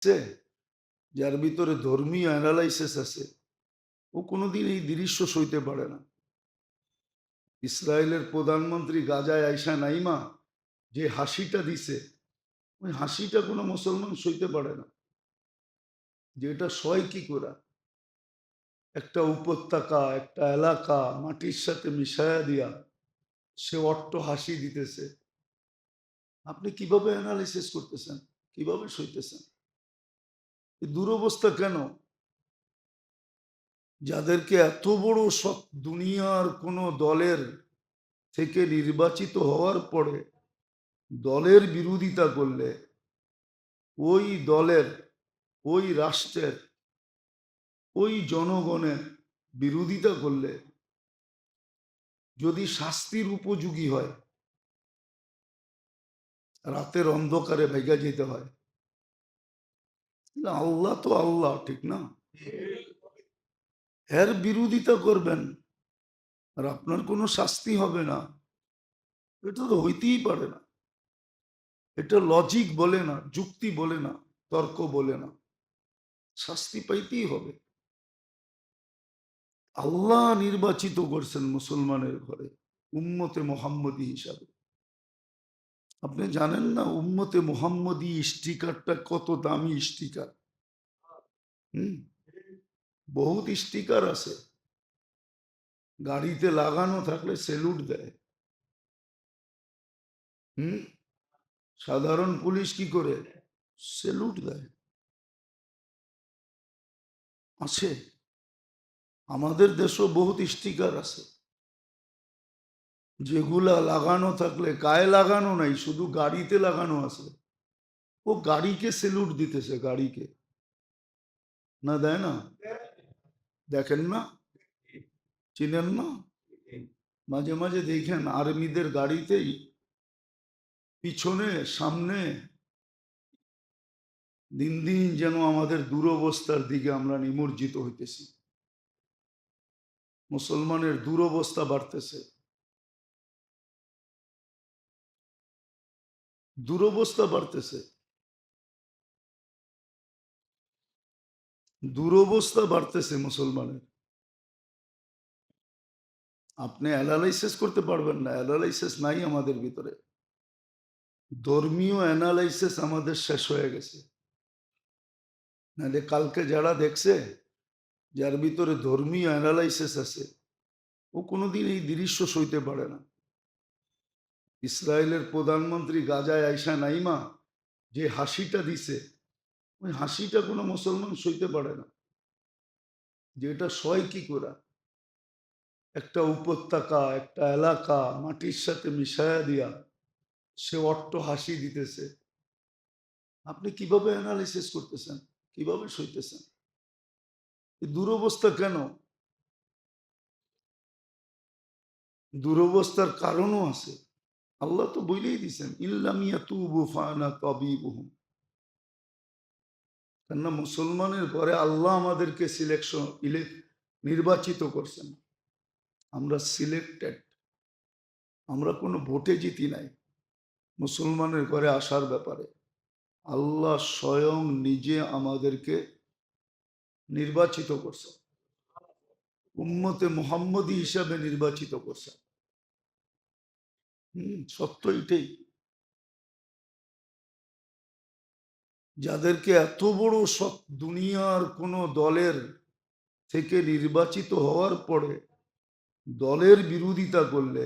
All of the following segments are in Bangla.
আছে, যার ভিতরে ধর্মীয় অ্যানালাইসিস আছে, ও কোনোদিন এই দৃশ্য সইতে পারে না। ইসরায়েলের প্রধানমন্ত্রী গাজায় আয়সা নাইমা যে হাসিটা দিছে, ওই হাসিটা কোনো মুসলমান সইতে পারে না। যে এটা সয় কি করে? একটা উপত্যকা, একটা এলাকা মাটির সাথে মিশায়া দিয়া সে অট্ট হাসি দিতেছে। আপনি কিভাবে অ্যানালাইসিস করতেছেন? কিভাবে সইতেছেন? এই দুরবস্থা কেন? যাদেরকে এত বড় সব দুনিয়ার কোনো দলের থেকে নির্বাচিত হওয়ার পরে দলের বিরোধিতা করলে, ওই দলের, ওই রাষ্ট্রের, ওই জনগণের বিরোধিতা করলে যদি শাস্তির উপযোগী হয়, রাতের অন্ধকারে ভাইগা যেতে হয়। আল্লাহ তো আল্লাহ, ঠিক না? এর বিরোধিতা করবেন আর আপনার কোনো শাস্তি হবে না, এটা তো হইতেই পারে না। এটা লজিক বলে না, যুক্তি বলে না, তর্ক বলে না। শাস্তি পাইতেই হবে। আল্লাহ নির্বাচিত করছেন মুসলমানের ঘরে উম্মতে মোহাম্মদী হিসাবে। আপনি জানেন না উম্মতে মোহাম্মদী স্টিকারটা কত দামি স্টিকার? হুম, বহুত স্টিকার আছে, গাড়িতে লাগানো থাকলে সেলুট দেয়। হুম, সাধারণ পুলিশ কি করে? সেলুট দেয়। আছে, আমাদের দেশও বহুত স্টিকার আছে, যেগুলা লাগানো থাকলে, গায়ে লাগানো নাই, শুধু গাড়িতে লাগানো আছে। ও গাড়িকে সেলুট দিতেছে, গাড়িকে। না দেয় না? দেখেন না? চিনেন না? মাঝে মাঝে দেখেন আর্মিদের গাড়িতেই পিছনে সামনে। দিন দিন যেন আমাদের দুরবস্থার দিকে আমরা নিমজ্জিত হইতেছি। মুসলমানের দুরবস্থা বাড়তেছে, দুরবস্থা বাড়তেছে, দুরবস্থা বাড়তেছে মুসলমানের। আপনি অ্যানালাইসিস করতে পারবেন না, অ্যানালাইসিস নাই আমাদের ভিতরে। ধর্মীয় অ্যানালাইসিস আমাদের শেষ হয়ে গেছে। নাহলে কালকে যারা দেখছে, যার ভিতরে ধর্মীয় অ্যানালাইসিস আছে, ও কোনোদিন এই দৃশ্য সইতে পারে না। ইসরায়েলের প্রধানমন্ত্রী গাজায় আয়সা নাইমা যে হাসিটা দিছে, ওই হাসিটা কোনো মুসলমান সইতে পারে না। যে এটা সয় কি করে? একটা উপত্যকা, একটা এলাকা মাটির সাথে মিশায়া দিয়া সে অট্ট হাসি দিতেছে। আপনি কিভাবে অ্যানালিসিস করতেছেন? কিভাবে সইতেছেন? এই দুরবস্থা কেন? দুরবস্থার কারণও আছে। আল্লাহ তো বলেই দিছেন, ইল্লাম ইয়াতুবু ফাআনা তাবিবুহুম। কেননা মুসলমানের ঘরে আল্লাহ আমাদেরকে নির্বাচিত করছেন। আমরা সিলেক্টেড, আমরা কোনো ভোটে জিতি নাই মুসলমানের ঘরে আসার ব্যাপারে। আল্লাহ স্বয়ং নিজে আমাদেরকে নির্বাচিত করছেন, উম্মতে মুহাম্মদী হিসাবে নির্বাচিত করছেন। সত্য এটাই। যাদেরকে এত বড় সব দুনিয়ার কোন দলের থেকে নির্বাচিত হওয়ার পরে দলের বিরোধিতা করলে,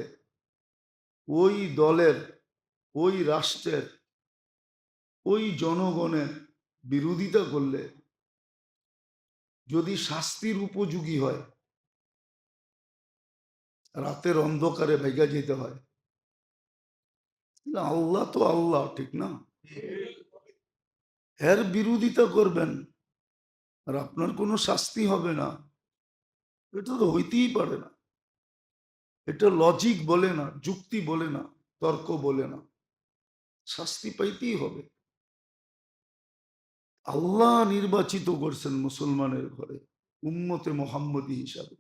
ওই দলের, ওই রাষ্ট্রের, ওই জনগণের বিরোধিতা করলে যদি শাস্তির উপযোগী হয়, রাতের অন্ধকারে ভাইগা যেতে হয়। আল্লাহ তো আল্লাহ, ঠিক না? এর বিরোধিতা করবেন আর আপনার কোনো শাস্তি হবে না, এটা তো হইতেই পারে না। এটা লজিক বলে না, যুক্তি বলে না, তর্ক বলে না। শাস্তি পাইতেই হবে। আল্লাহ নির্বাচিত করছেন মুসলমানের ঘরে উম্মতে মোহাম্মদী হিসাবে।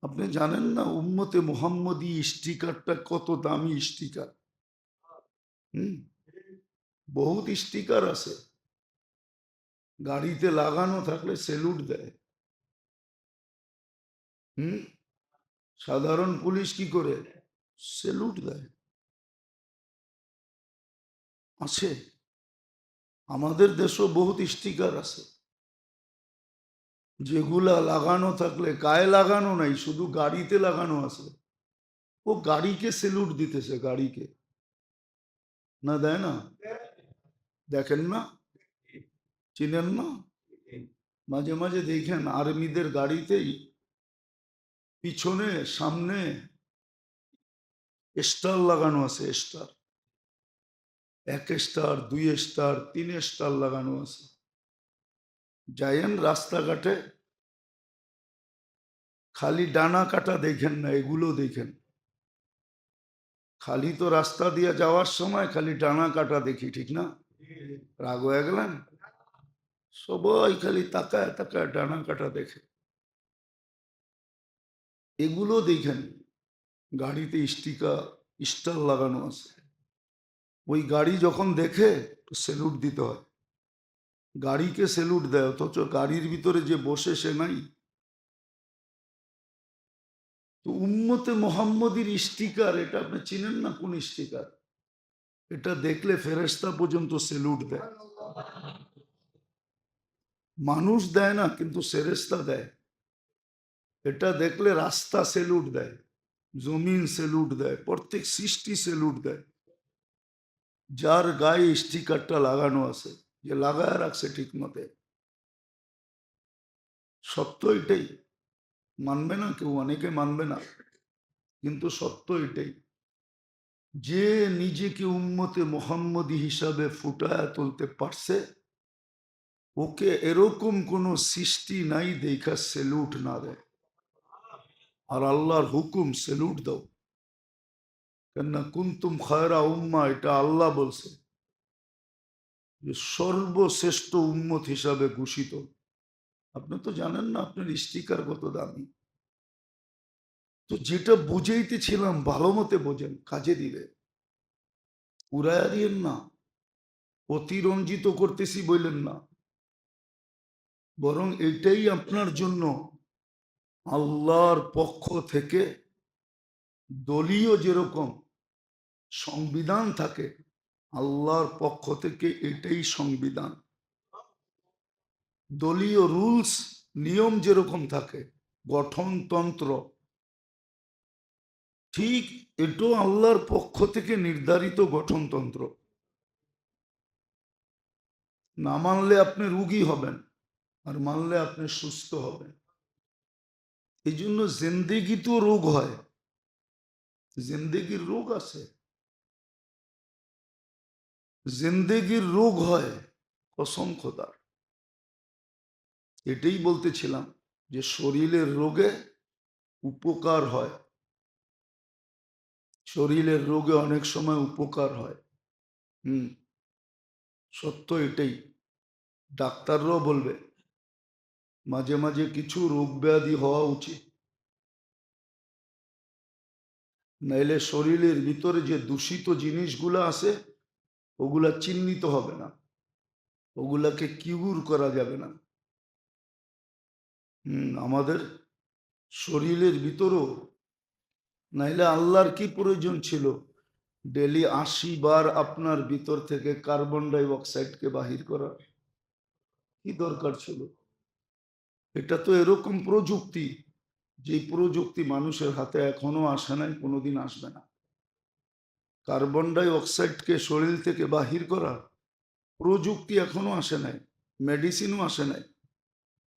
আপনি জানেন না উম্মতে মোহাম্মদী স্টিকারটা কত দামি স্টিকার? হুম, বহুত স্টিকার আছে, গাড়িতে লাগানো থাকলে সেলুট দেয়। হুম, সাধারণ পুলিশ কি করে? সেলুট দেয়। আছে, আমাদের দেশও বহুত স্টিকার আছে যেগুলা লাগানো থাকলে, গায়ে লাগানো নাই, শুধু গাড়িতে লাগানো আছে। ও গাড়িকে সেলুট দিতেছে, গাড়িকে। না দেয় না? দেখেন না? চিনেন না? মাঝে মাঝে দেখেন আর্মিদের গাড়িতেই পিছনে সামনে স্টার লাগানো আছে, স্টার। 1 স্টার, 2 স্টার, 3 স্টার লাগানো আছে। যাইয়েন রাস্তাঘাটে, খালি ডানা কাটা দেখেন না, এগুলো দেখেন। খালি তো রাস্তা দিয়ে যাওয়ার সময় খালি ডানা কাটা দেখি, ঠিক না? রাগ হয়ে গেলেন? সবাই খালি তাকায় তাকায় ডানা কাটা দেখে। এগুলো দেখেন গাড়িতে স্টার লাগানো আছে। ওই গাড়ি যখন দেখে সেলুট দিতে হয়, গাড়িকে সেলুট দেয়, অথচ গাড়ির ভিতরে যে বসে সে নাই। তো উম্মতে মোহাম্মদীর স্টিকার, এটা আপনি চিনেন না কোন স্টিকার? এটা দেখলে ফেরেশতা পর্যন্ত সেলুট দেয়। মানুষ দেয় না, কিন্তু ফেরেশতা দেয়। এটা দেখলে রাস্তা সেলুট দেয়, জমিন সেলুট দেয়, প্রত্যেক সৃষ্টি সেলুট দেয়। যার গায়ে স্টিকারটা লাগানো আছে, যে লাগায় রাখছে ঠিক মতে। সত্য এটাই, মানবে না কেউ, অনেকে মানবে না, কিন্তু সত্য এটাই। যে নিজেকে উম্মতে মোহাম্মদী হিসাবে ফুটায় তুলতে পারছে, ওকে এরকম কোন সৃষ্টি নাই দেখা সেলুট না দেয়। আর আল্লাহর হুকুম সেলুট দাও, কেননা কুনতুম খায়রা উম্মা, এটা আল্লাহ বলছে যে সর্বশ্রেষ্ঠ উম্মত হিসাবে ঘোষিত। আপনি তো জানেন না আপনার স্টিকার কত দামি। তো যেটা বুঝাইতেছিলাম ভালো মতে বোঝেন, কাজে দিলে। উড়াইয়া দিয়েন না, অতিরঞ্জিত করতেছি বললেন না, বরং এটাই আপনার জন্য আল্লাহর পক্ষ থেকে দলীয় যেরকম সংবিধান থাকে, আল্লাহর পক্ষ থেকে এটাই সংবিধান। দলীয় রুলস নিয়ম যেরকম থাকে, গঠনতন্ত্র, ঠিক এটাও আল্লাহর পক্ষ থেকে নির্ধারিত গঠনতন্ত্র। না মানলে আপনি রোগী হবেন, আর মানলে আপনি সুস্থ হবেন। এই জন্য জিন্দেগিতেও রোগ হয়, জিন্দেগির রোগ আছে, জিন্দেগির রোগ হয়, কসম খোদার। এটাই বলতেছিলাম যে শরীরের রোগে উপকার হয়, শরীরের রোগে অনেক সময় উপকার হয়। হুম, সত্য এটাই। ডাক্তাররাও বলবে মাঝে মাঝে কিছু রোগ ব্যাধি হওয়া উচিত, নাইলে শরীরের ভিতরে যে দূষিত জিনিসগুলো আছে ওগুলা চিহ্নিত হবে না, ওগুলাকে কিউর করা যাবে না। আমাদের শরীরের ভিতরও, নাইলে আল্লাহর কি প্রয়োজন ছিল ডেলি 80 বার আপনার ভিতর থেকে কার্বন ডাই অক্সাইডকে বাহির করা? কি দরকার ছিল? এটা তো এরকম প্রযুক্তি, যে প্রযুক্তি মানুষের হাতে এখনো আসে নাই, কোনোদিন আসবে না। কার্বন ডাই অক্সাইডকে শরীর থেকে বাহির করা প্রযুক্তি এখনো আসে নাই, মেডিসিনও আসে নাই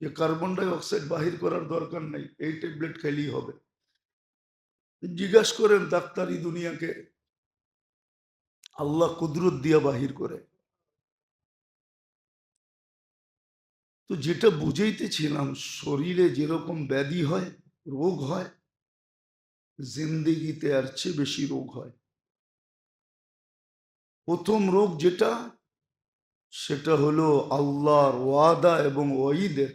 যে কার্বন ডাই অক্সাইড বাহির করার দরকার নেই, এই ট্যাবলেট খেলেই হবে। জিজ্ঞাসা করেন ডাক্তারি দুনিয়াকে, আল্লাহ কুদরত দিয়া বাহির করে। তো যেটা বুঝাইতেছিলাম, শরীরে যেরকম ব্যাধি হয়, রোগ হয়, জিন্দেগিতে আর চেয়ে বেশি রোগ হয়। প্রথম রোগ যেটা, সেটা হলো আল্লাহর ওয়াদা এবং ওয়াইদের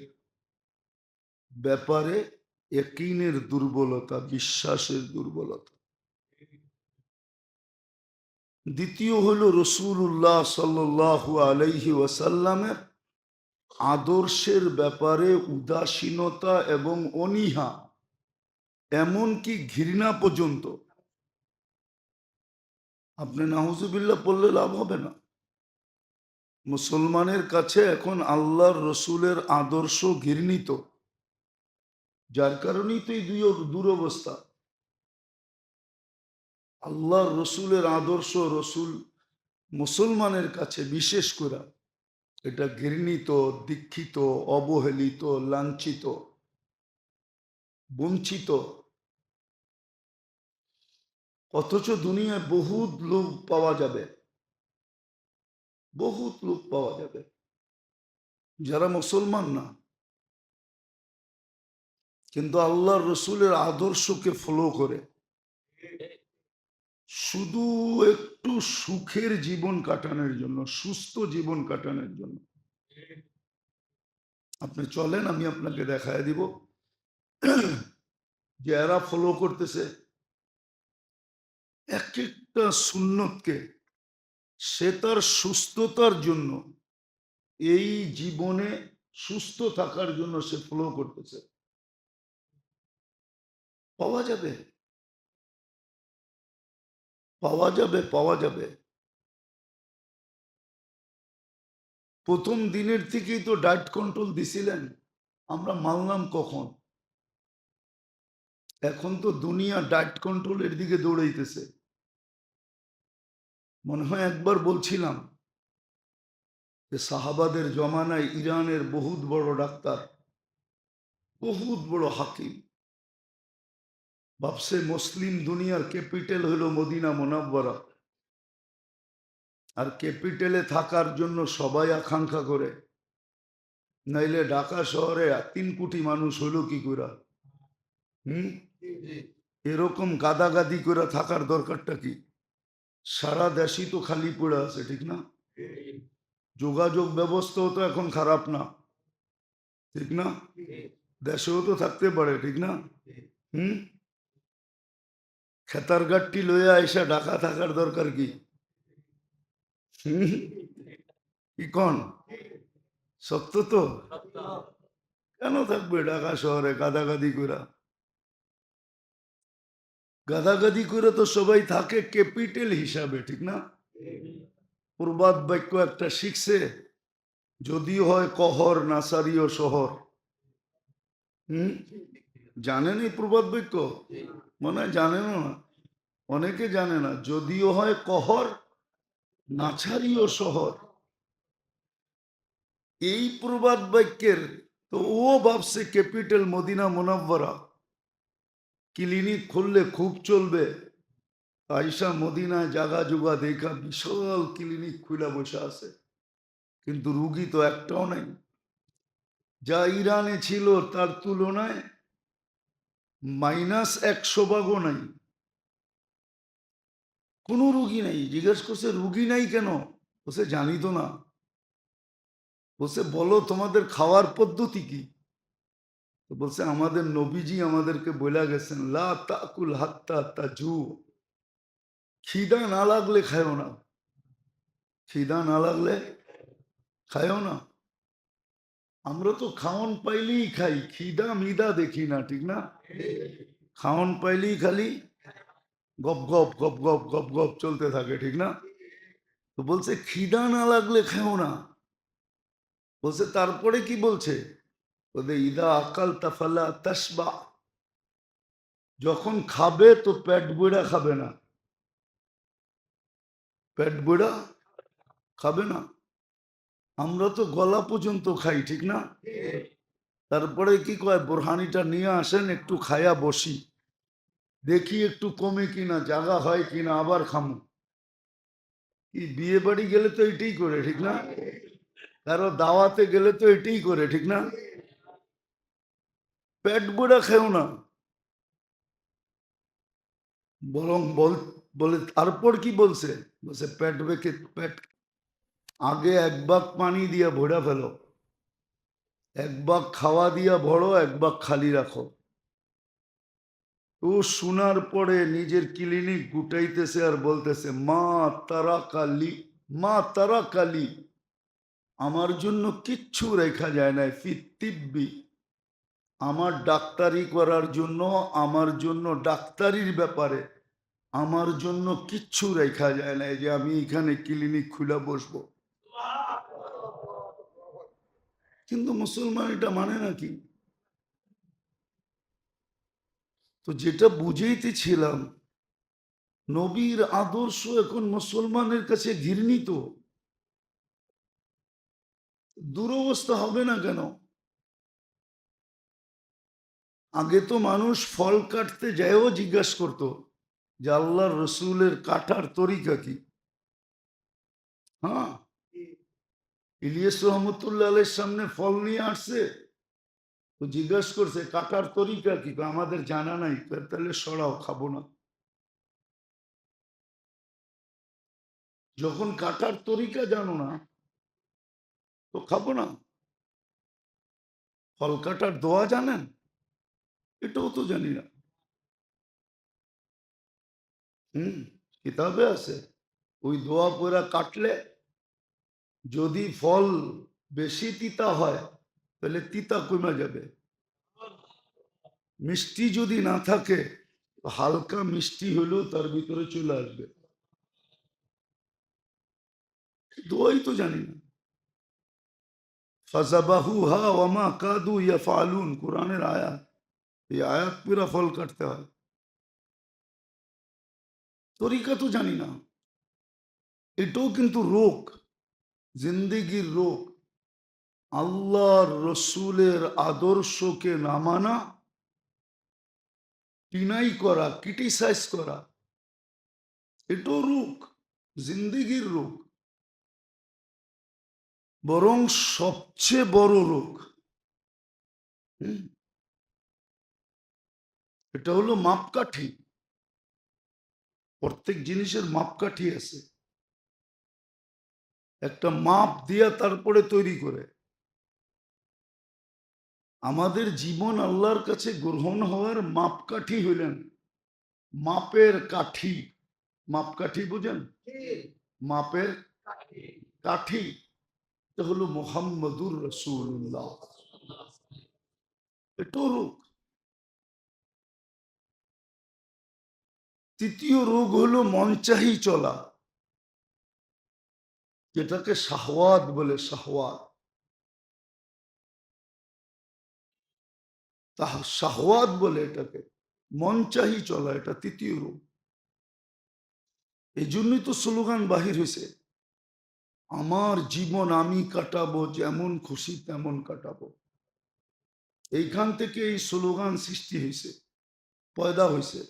ব্যাপারে ইয়াকিনের দুর্বলতা, বিশ্বাসের দুর্বলতা। দ্বিতীয় হলো রাসূলুল্লাহ সাল্লাল্লাহু আলাইহি ওয়াসাল্লামের আদর্শের ব্যাপারে উদাসীনতা এবং অনীহা, এমনকি ঘৃণা পর্যন্ত। আপনি নাউজুবিল্লাহ পড়লে লাভ হবে না। মুসলমানের কাছে এখন আল্লাহর রসুলের আদর্শ ঘৃণিত, যার কারণেই তো এই দুরবস্থা। আল্লাহর রসুলের আদর্শ, রসুল মুসলমানের কাছে বিশেষ করে এটা ঘৃণিত, দীক্ষিত, অবহেলিত, লাঞ্ছিত, বঞ্চিত। অথচ দুনিয়ায় বহুত লোক পাওয়া যাবে, বহুত লোক পাওয়া যাবে যারা মুসলমান না, কিন্তু আল্লাহর রসুলের আদর্শকে ফলো করে শুধু একটু সুখের জীবন কাটানোর জন্য, সুস্থ জীবন কাটানোর জন্য। আপনি চলেন, আমি আপনাকে দেখায় দিব যে এরা ফলো করতেছে এক একটা সুন্নতকে, সে তার সুস্থতার জন্য, এই জীবনে সুস্থ থাকার জন্য সে ফলো করতেছে। পাওয়া যাবে, পাওয়া যাবে, পাওয়া যাবে। প্রথম দিনের থেকেই তো ডায়েট কন্ট্রোল দিছিলেন, আমরা মানলাম কখন? এখন তো দুনিয়া ডায়েট কন্ট্রোলের দিকে দৌড়াইতেছে। মনে হয় একবার বলছিলাম যে সাহাবাদের জমানায় ইরানের বহুত বড় ডাক্তার, বহুত বড় হাকিম, ভাবছে মুসলিম দুনিয়ার ক্যাপিটাল হলো মদিনা মুনাওয়ারা, আর ক্যাপিটালে থাকার জন্য সবাই আকাঙ্ক্ষা করে, নাইলে ঢাকা শহরে 3 কোটি মানুষ হইল কি করে? এরকম গাদাগাদি করে থাকার দরকারটা কি? সারা দেশই তো খালি পড়ে আছে, ঠিক না? যোগাযোগ ব্যবস্থাও তো এখন খারাপ না, ঠিক না? দেশেও তো থাকতে পারে, ঠিক না? খেতার গাঠটি লইয়া এসে ঢাকা থাকার দরকার কি? কি কন? সত্য তো। কেন থাকবে ঢাকা শহরে গাদাগাদি করে? গাদাগাদি করে তো সবাই থাকে ক্যাপিটাল হিসাবে, ঠিক না? প্রবাদ বাক্য একটা শিখছে, যদিও হয় কহর নাসারীয় শহর। জানেন এই প্রবাদ বাক্য? মনে হয় জানেন না, অনেকে জানে না। যদিও হয় কহর নাছারীয় শহর, এই প্রবাদ বাক্যের তো ও ভাবছে ক্যাপিটাল মদিনা মুনাওয়ারা, ক্লিনিক খুললে খুব চলবে। আয়সা মদিনায় জাগা জুগা দেখা বিশাল ক্লিনিক খুলে বসে আছে, কিন্তু রুগী তো একটাও নাই। যা ইরানে ছিল তার তুলনায় -100 ভাগও নাই, কোনো রুগী নাই। জিজ্ঞেস করছে রুগী নাই কেন? বলছে জানি তো না। বলছে বলো তোমাদের খাওয়ার পদ্ধতি কি? বলছে আমাদের নবীজি আমাদেরকে বলে গেছেন, লা তাকুল হাত্তা তাজু, খিদা না লাগলে খায়ও না, খিদা না লাগলে খায়ও না। আমরা তো খাওন পাইলেই খাই, খিদা মিদা দেখি না, ঠিক না? খাওন পাইলেই খালি গপ গপ গপ গপ গপ গপ চলতে থাকে, ঠিক না? তো বলছে খিদা না লাগলে খাও না। বলছে তারপরে কি বলছে? ওদের ইদা আকাল তাফালা তাসবা, যখন খাবে তো পেট বইড়া খাবে না, পেট বইড়া খাবে না। আমরা তো গলা পর্যন্ত খাই, ঠিক না? তারপরে কি কয়, বোরহানিটা নিয়ে আসেন, একটু খায়া বসি, দেখি একটু কমে কিনা, জাগা হয় কিনা, আবার খামো। কি বিয়ে বাড়ি গেলে তো এটাই করে, ঠিক না? কারো দাওয়াতে গেলে তো এটাই করে, ঠিক না? পেট বইড়া খেও না, বরং বলে তারপর কি বলছে? বলছে পেট বেঁকে, পেট আগে 1 বাগ পানি দিয়া ভরা ফেলো, 1 বাগ খাওয়া দিয়া ভরো, 1 বাগ খালি রাখো। ও শোনার পরে নিজের ক্লিনিক গুটাইতেছে আর বলতেছে, মা তারা কালি, মা তারা কালি, আমার জন্য কিচ্ছু রেখা যায় না ফিতিব্বি, আমার ডাক্তারি করার জন্য, আমার জন্য ডাক্তারির ব্যাপারে আমার জন্য কিচ্ছু রেখা যায় না যে আমি এখানে ক্লিনিক খুলে বসবো। কিন্তু মুসলমান এটা মানে নাকি? তো যেটা বুঝেইতেছিলাম, নবীর আদর্শ এখন মুসলমানের কাছে ঘৃণিত। দুরবস্থা হবে না কেন? আগে তো মানুষ ফল কাটতে যায়ও জিজ্ঞাসা করতো যে আল্লাহর রসুলের কাটার তরিকা কি। হ্যাঁ, ইলিয়াস রহমতুল্লাহ আলের সামনে ফল নিয়ে আসছে, তো জিজ্ঞাসা করছে কাটার তরিকা কি, আমাদের জানা নাই। তাহলে সরাও, খাবো না। যখন কাটার তরিকা জানো না তো খাবো না। ফল কাটার দোয়া জানেন? এটাও তো জানি না। কিতাবে আছে, ওই দোয়া পড়া কাটলে যদি ফল বেশি তিতা হয় তাহলে তিতা কমে যাবে। মিষ্টি যদি না থাকে, হালকা মিষ্টি হলেও তার ভিতরে চলে আসবে। দোয়াই তো জানি না। ফাযাবাহুহা ওয়া মা কাদু ইয়াফআলুন, কোরআনের আয়াত। এই আয়াত পুরা ফল কাটতে হয়। তরিকা তো জানি না। এটাও কিন্তু রোগ, জিন্দেগির রোগ। আল্লাহর রসুলের আদর্শকে না মানা, ডিনাই করা, ক্রিটিসাইজ করা, এটাও রোগ, জিন্দেগির রোগ। বরং সবচেয়ে বড় রোগ এটা হলো মাপকাঠি। প্রত্যেক জিনিসের মাপকাঠি আছে, একটা মাপ দিয়া তারপরে তৈরি করে। আমাদের জীবন আল্লাহর কাছে গ্রহণ হওয়ার মাপকাঠি হইলেন মাপের কাঠি। মাপকাঠি বুঝেন? মাপের কাঠি এটা হলো মুহাম্মদুর রাসূলুল্লাহ। এটাও রোগ। তৃতীয় রোগ হলো মনচাহি চলা, যেটাকে শাহওয়াত বলে। শাহওয়াত, শাহওয়াত বলে এটাকে, মনচাহি চলা, এটা তৃতীয় রোগ। এই জন্যই তো স্লোগান বাহির হয়েছে, আমার জীবন আমি কাটাবো, যেমন খুশি তেমন কাটাবো। এইখান থেকে এই স্লোগান সৃষ্টি হয়েছে, পয়দা হয়েছে।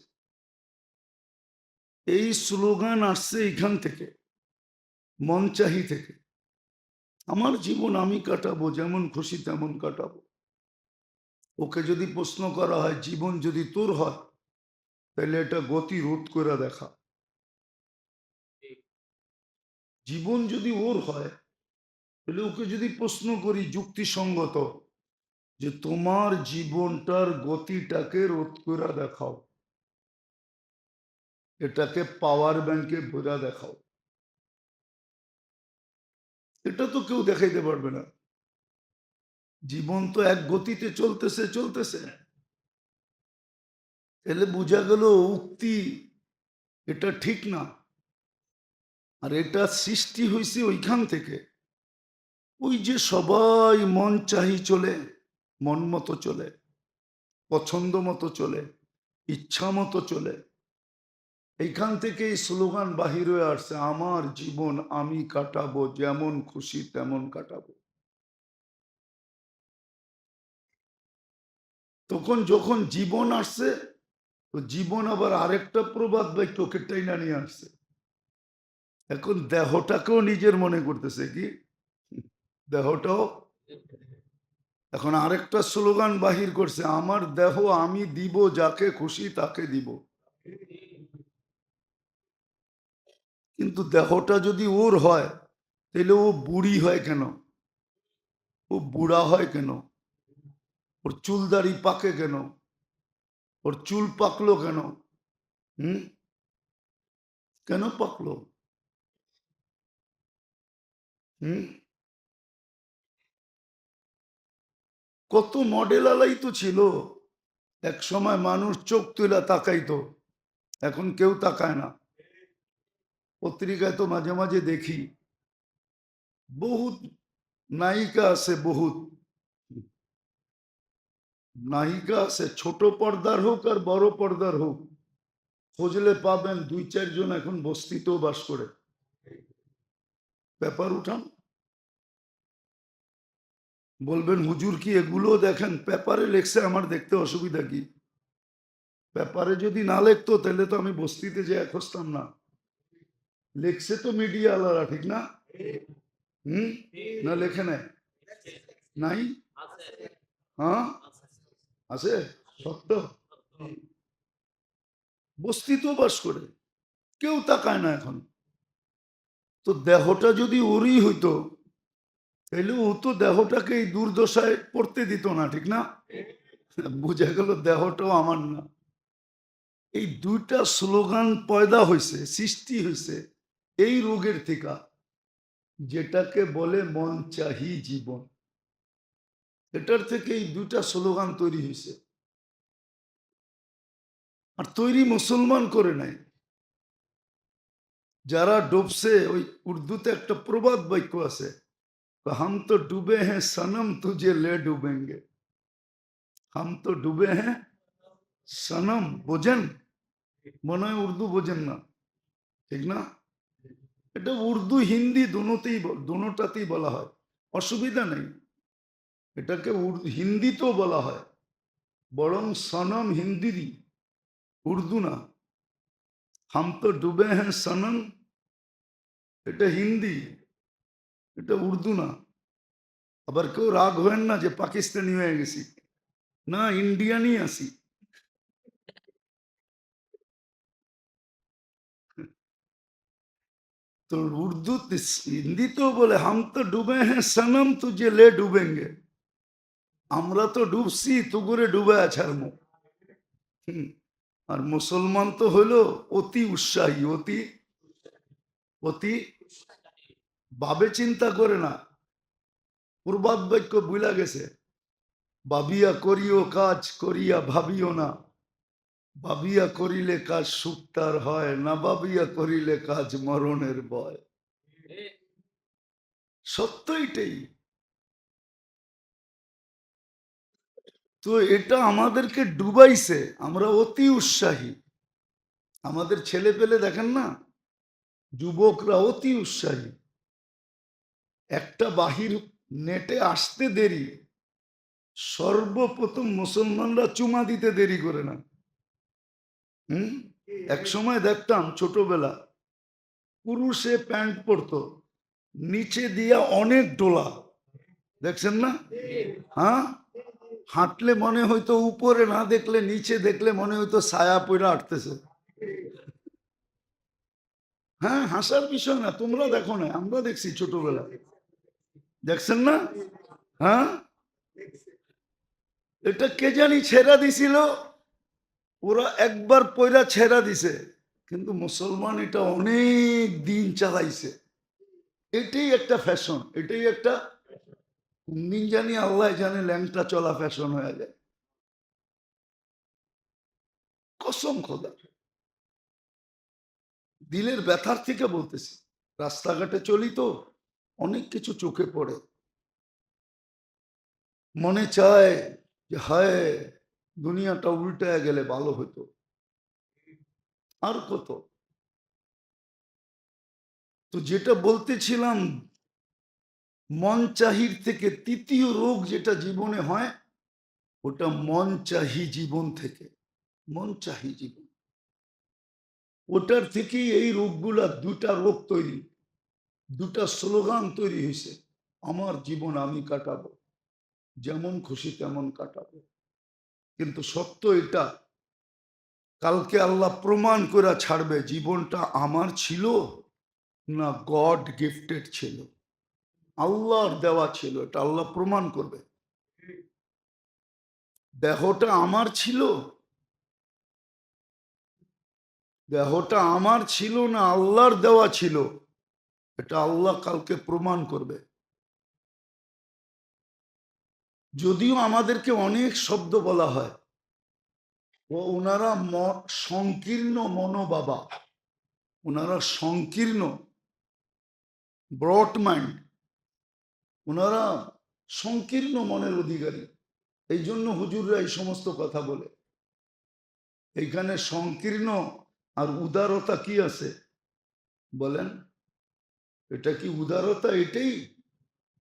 এই স্লোগান আসছে এইখান থেকে, মনচাহি থেকে। আমার জীবন আমি কাটাবো, যেমন খুশি তেমন কাটাবো। ওকে যদি প্রশ্ন করা হয় জীবন যদি তোর হয় তাহলে এটা গতি রোধ করে দেখা। জীবন যদি ওর হয় তাহলে ওকে যদি প্রশ্ন করি যুক্তিসঙ্গত যে তোমার জীবনটার গতিটাকে রোধ করে দেখাও, এটাকে পাওয়ার ব্যাংকে ভরা দেখাও, এটা তো কেউ দেখাইতে পারবে না। জীবন তো এক গতিতে চলতেছে চলতেছে। তাহলে বোঝা গেল উক্তি এটা ঠিক না। আর এটা সৃষ্টি হয়েছে ওইখান থেকে, ওই যে সবাই মন চাহি চলে, মন মতো চলে, পছন্দ মতো চলে, ইচ্ছা মতো চলে। এইখান থেকে এই স্লোগান বাহির হয়ে আসছে, আমার জীবন আমি কাটাবো, যেমন খুশি তেমন কাটাবো। তখন যখন জীবন আসছে, তো জীবন আবার আরেকটা প্রবাদ বাক্যকে টেনে নিয়ে আসছে। এখন দেহটাকেও নিজের মনে করতেছে কি, দেহটাও এখন আরেকটা স্লোগান বাহির করছে, আমার দেহ আমি দিব, যাকে খুশি তাকে দিব। কিন্তু দেহটা যদি ওর হয় তাহলে ও বুড়ি হয় কেন, ও বুড়া হয় কেন, ওর চুলদাড়ি পাকে কেন, ওর চুল পাকলো কেন? হুম, কেন পাকলো? হুম, কত মডেল আলাই তো ছিল, এক সময় মানুষ চোখ তুলে তাকাইতো, এখন কেউ তাকায় না। পত্রিকায় তো মাঝে মাঝে দেখি বহুত নায়িকা আছে, বহুত নায়িকা আছে, ছোট পর্দার হোক আর বড় পর্দার হোক, খুঁজলে পাবেন 2-4 জন এখন বস্তিতেও বাস করে। পেপার উঠান, বলবেন হুজুর কি এগুলো দেখেন? পেপারে লেখছে, আমার দেখতে অসুবিধা কি? পেপারে যদি না লেখতো তাহলে তো আমি বস্তিতে যেয়ে খুঁজতাম না। লেখছে তো মিডিয়া আলারা, ঠিক না? না লেখে নাই? নাই? হ্যাঁ আছে, সত্য। বস্তিতেও বাস করে, কেউ তাকায় না এখন। তো দেহটা যদি ওরই হইতো তাহলে ও তো দেহটাকে এই দুর্দশায় পড়তে দিত না, ঠিক না? বুঝা গেল দেহটাও আমার না। এই দুইটা স্লোগান পয়দা হয়েছে, সৃষ্টি হয়েছে এই রোগের থেকে, যেটাকে বলে মন চাহি জীবন। এটার থেকে এই দুইটা স্লোগান তৈরি হয়েছে, আর তৈরি মুসলমান করে নাই। যারা ডুবছে, ওই উর্দুতে একটা প্রবাদ বাক্য আছে, হাম তো ডুবে হ্যাঁ সনম তুঝে লে ডুবেঙ্গে। হাম তো ডুবে হ্যাঁ সনম, বোঝেন? মনে হয় উর্দু বোঝেন না, ঠিক না? এটা উর্দু হিন্দি দুটোটাতেই বলা হয়, অসুবিধা নেই। এটাকে হিন্দিতেও বলা হয়, বরং সনম হিন্দিরই, উর্দু না। হাম তো ডুবে হ্যাঁ সনম, এটা হিন্দি, এটা উর্দু না। আবার কেউ রাগ হবেন না যে পাকিস্তানি হয়ে গেছি, না, ইন্ডিয়ানই আছি। তো উর্দু হিন্দিতেও বলে হাম তো ডুবে হ্যাঁ সনম তুঝে লে ডুবেঙ্গে। আমরা তো ডুবছি, তুগুরে ডুবে ছাড়বো। আর মুসলমান তো হলো অতি উৎসাহী, অতি অতি ভাবে চিন্তা করে না। প্রবাদ বাক্য বুলা গেছে, ভাবিয়া করিও কাজ, করিয়া ভাবিও না। ভাবিয়া করিলে কাজ সুক্তার হয় না, ভাবিয়া করিলে কাজ মরণের ভয়। সত্য এটাই। তো এটা আমাদেরকে ডুবাইছে, আমরা অতি উৎসাহী। আমাদের ছেলে পেলে দেখেন না, যুবকরা অতি উৎসাহী। একটা বাহির নেটে আসতে দেরি, সর্বপ্রথম মুসলমানরা চুমা দিতে দেরি করে না। এক সময় দেখতাম ছোটবেলা, পুরুষে প্যান্ট পরতো, নিচে দিয়া অনেক ডোলা, দেখছেন না? হ্যাঁ, হাঁটলে মনে হইতো উপরে না দেখলে নিচে দেখলে মনে হইতো ছায়া পইরা হাঁটতেছে। হ্যাঁ, হাসার বিষয় না, তোমরা দেখো না, আমরা দেখছি ছোটবেলা, দেখছেন না? হ্যাঁ, এটা কে জানি ছেড়া দিছিল, ওরা একবার পয়রা ছেড়া দিছে, কিন্তু মুসলমান এটা অনেক দিন চালাইছে। এটাই একটা ফ্যাশন, এটাই একটা, কোন দিন জানি আল্লাহ জানে ল্যাংটা চলা ফ্যাশন হয়ে যায়। কসম খোদা, দিলের ব্যথার থেকে বলতেছি। রাস্তাঘাটে চলি তো, অনেক কিছু চোখে পড়ে, মনে চায় যে হায় দুনিয়াটা উল্টায় গেলে ভালো হতো। আর কত। তো যেটা বলতেছিলাম, মন চাহির থেকে তৃতীয় রোগ যেটা জীবনে হয়, ওটা মন চাহি জীবন থেকে। মন চাহি জীবন, ওটার থেকেই এই রোগগুলা, দুটা রোগ তৈরি, দুটা স্লোগান তৈরি হয়েছে। আমার জীবন আমি কাটাবো, যেমন খুশি তেমন কাটাবো। কিন্তু সত্য এটা, কালকে আল্লাহ প্রমাণ করে ছাড়বে জীবনটা আমার ছিল না গড গিফটেড ছিল, আল্লাহর দেওয়া ছিল, এটা আল্লাহ প্রমাণ করবে। দেহটা আমার ছিল, দেহটা আমার ছিল না আল্লাহর দেওয়া ছিল, এটা আল্লাহ কালকে প্রমাণ করবে। যদিও আমাদেরকে অনেক শব্দ বলা হয়, ও ওনারা সংকীর্ণ মনোবাবা, ওনারা সংকীর্ণ, ব্রড মাইন্ড, ওনারা সংকীর্ণ মনের অধিকারী। এই জন্য হুজুররা এই সমস্ত কথা বলে। এইখানে সংকীর্ণ আর উদারতা কি আছে বলেন? এটা কি উদারতা? এটাই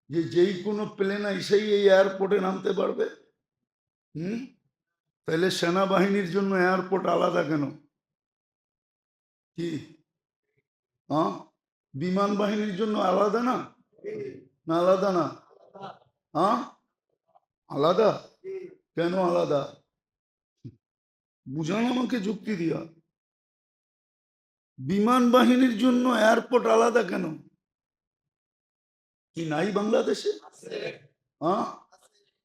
যে যেই কোনো প্লেন এসেই এই এয়ারপোর্টে নামতে পারবে। তাহলে সেনাবাহিনীর জন্য এয়ারপোর্ট আলাদা কেন? কি বিমান বাহিনীর জন্য আলাদা না? না আলাদা না? আলাদা কেন? আলাদা বুঝান আমাকে যুক্তি দিয়া। বিমান বাহিনীর জন্য এয়ারপোর্ট আলাদা কেন? কি নাই বাংলাদেশে?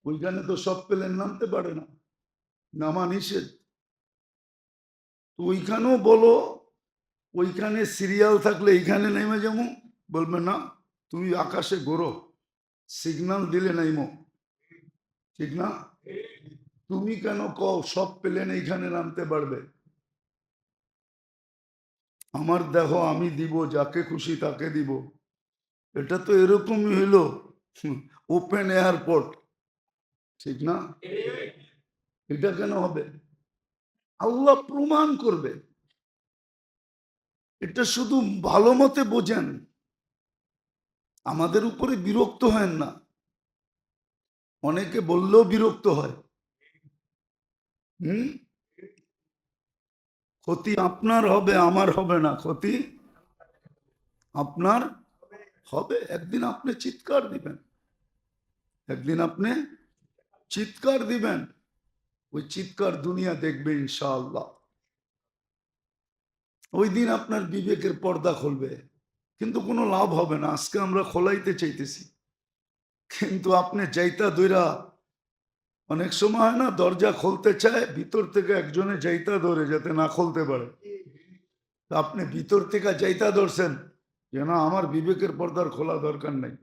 ওইখানে তো সব প্লেন নামতে পারে না, নামা নিষেধ। তো ওইখানেও বলো, ওইখানে সিরিয়াল থাকলে এইখানে নেমে যাবো, বলবে না তুমি আকাশে ঘোরো, সিগন্যাল দিলে নাইমো, ঠিক না? তুমি কেন কও সব প্লেন এইখানে নামতে পারবে? আমার দেহ আমি দিব, যাকে খুশি তাকে দিব। এটা তো এরকমই হইলো ওপেন এয়ারপোর্ট, ঠিক না? এটা কেন হবে? আল্লাহ প্রমাণ করবে। এটা শুধু ভালো মতে বোঝেন, আমাদের উপরে বিরক্ত হয় না। অনেকে বললেও বিরক্ত হয়। ক্ষতি আপনার হবে, আমার হবে না। ক্ষতি আপনার হবে। একদিন আপনি চিৎকার দিবেন, একদিন আপনি চিৎকার দিবেন, ওই চিৎকার দুনিয়া দেখবে ইনশাআল্লাহ। ওই দিন আপনার বিবেকের পর্দা খুলবে, কিন্তু কোনো লাভ হবে না। আজকে আমরা খোলাইতে চাইতেছি, কিন্তু আপনি যাইতা দইরা, অনেক সময় হয় না দরজা খুলতে চায়, ভিতর থেকে একজনে যাইতা ধরে যাতে না খুলতে পারে। আপনি ভিতর থেকে যাইতা ধরছেন যে না আমার বিবেকের পর্দার খোলা দরকার নাই।